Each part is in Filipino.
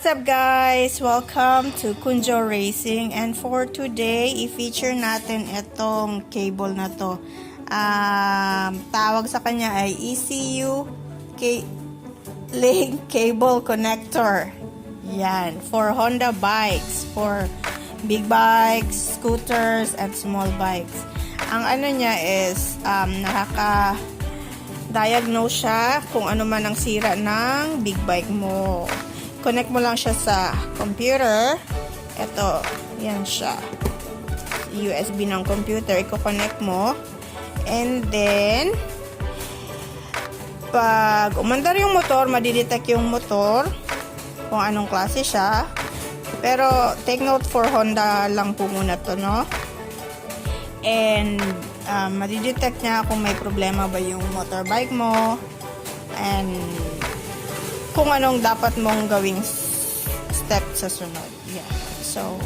What's up guys? Welcome to Kunjo Racing, and for today, i-feature natin itong cable na to. Tawag sa kanya ay ECU LINK CABLE CONNECTOR. Yan, for Honda bikes, for big bikes, scooters, and small bikes. Ang ano niya is nakaka-diagnose siya kung ano man ang sira ng big bike mo. Connect mo lang siya sa computer. Ito, yan siya. USB ng computer, i-connect mo. And then, pag umandar yung motor, madidetect yung motor kung anong klase siya. Pero, take note for Honda lang po muna to, no? And, madidetect niya kung may problema ba yung motorbike mo. And, kung anong dapat mong gawing step sa sunod. Yeah. So,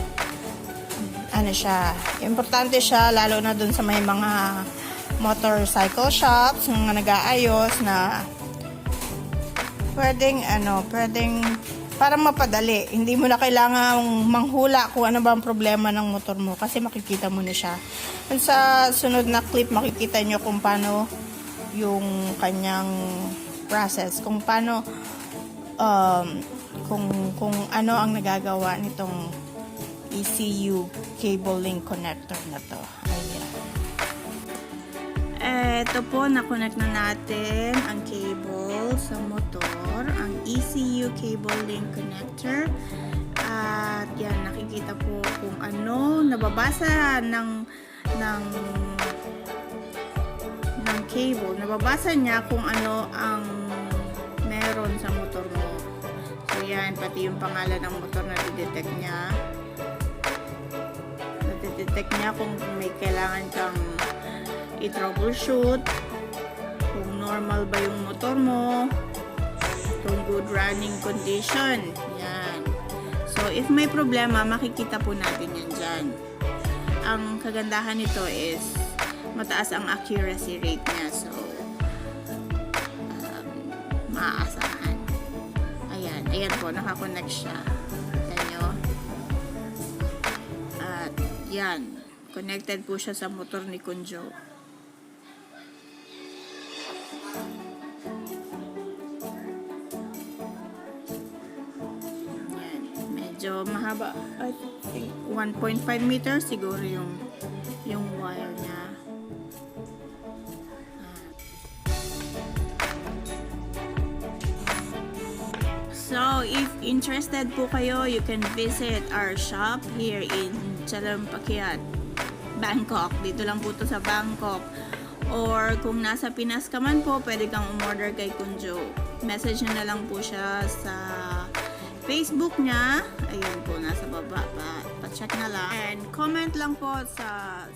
ano siya, importante siya, lalo na dun sa may mga motorcycle shops na nag-aayos na pwedeng, para mapadali. Hindi mo na kailangan manghula kung ano ba ang problema ng motor mo kasi makikita mo na siya. And sa sunod na clip, makikita nyo kung paano yung kanyang process, kung paano kung ano ang nagagawa nitong ECU cable link connector na to. Ayan. Ito po, na-connect na natin ang cable sa motor, ang ECU cable link connector. At yan, nakikita po kung ano nababasa ng cable. Nababasa niya kung ano ang meron sa motor mo. So yan, pati yung pangalan ng motor na detect niya. Detect niya kung may kailangan kang i-troubleshoot, kung normal ba yung motor mo, kung good running condition. Yan. So if may problema, makikita po natin yan dyan. Ang kagandahan nito is mataas ang accuracy rate niya. So maaasahan. Ayan po, nakakonect siya. Ayan nyo. At yan, connected po siya sa motor ni Kunjo. Ayan, medyo mahaba. I think 1.5 meters siguro yung wire niya. So, if interested po kayo, you can visit our shop here in Chalampaquet, Bangkok. Dito lang po to sa Bangkok. Or kung nasa Pinas ka man po, pwede kang umorder kay Kunjo. Message nyo na lang po siya sa Facebook niya. Ayun po, nasa baba. Pa-check na lang. And comment lang po sa